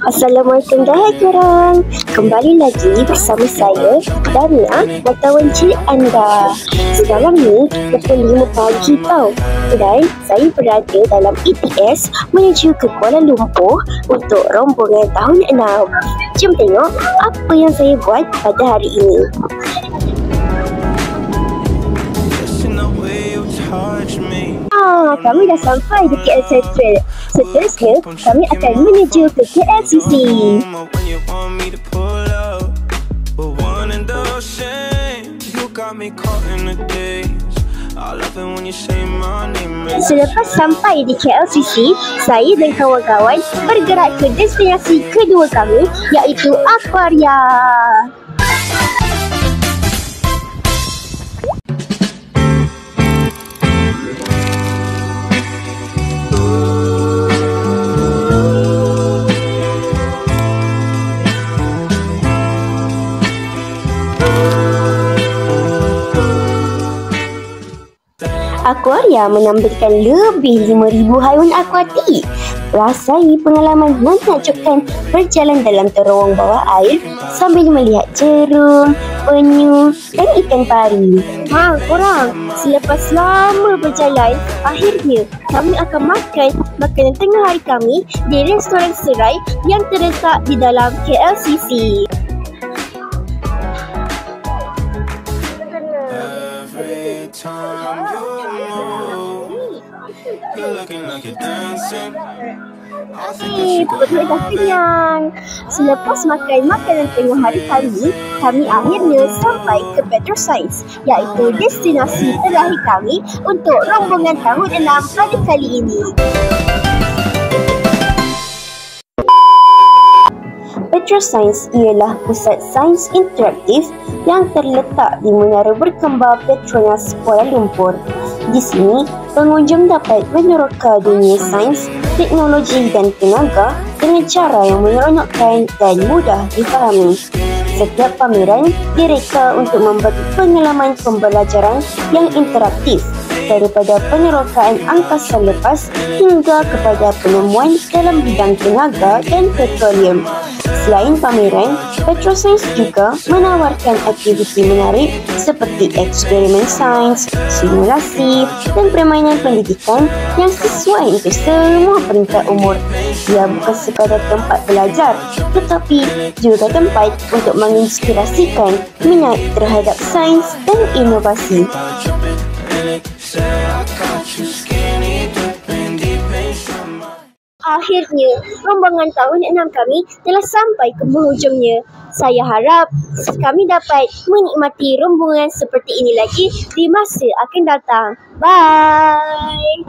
Assalamualaikum dah korang. Kembali lagi bersama saya Dania, wartawan cilik anda. Sekarang ni pukul 5 pagi tau. Dan saya berada dalam ETS menuju ke Kuala Lumpur untuk rombongan tahun 6. Jom tengok apa yang saya buat pada hari ini. Kami dah sampai di KL Central. Seterusnya, kami akan menuju ke KLCC. Selepas sampai di KLCC, saya dan kawan-kawan bergerak ke destinasi kedua kami, iaitu Aquaria. Aquaria menampilkan lebih 5,000 haiwan akuatik. Rasai pengalaman menakjubkan berjalan dalam terowong bawah air sambil melihat jerung, penyu dan ikan pari. Korang, selepas lama berjalan, akhirnya kami akan makan makanan tengah hari kami di restoran serai yang terletak di dalam KLCC. Perut dah kenyang. Selepas makan makanan tengah hari kami, kami akhirnya sampai ke Petroscience, iaitu destinasi terakhir kami untuk rombongan tahun 6 pada kali ini. Petroscience ialah pusat sains interaktif yang terletak di Menara Berkembar Petronas Kuala Lumpur. Di sini, pengunjung dapat meneroka dunia sains, teknologi dan tenaga dengan cara yang menyeronokkan dan mudah difahami. Setiap pameran direka untuk membagi pengalaman pembelajaran yang interaktif, daripada penerokaan angkasa lepas hingga kepada penemuan dalam bidang tenaga dan petroleum. Selain pameran, Petroscience juga menawarkan aktiviti menarik seperti eksperimen sains, simulasi dan permainan pendidikan yang sesuai untuk semua peringkat umur. Ia bukan sekadar tempat belajar, tetapi juga tempat untuk menginspirasikan minat terhadap sains dan inovasi. Akhirnya, rombongan tahun 6 kami telah sampai ke penghujungnya. Saya harap kami dapat menikmati rombongan seperti ini lagi di masa akan datang. Bye!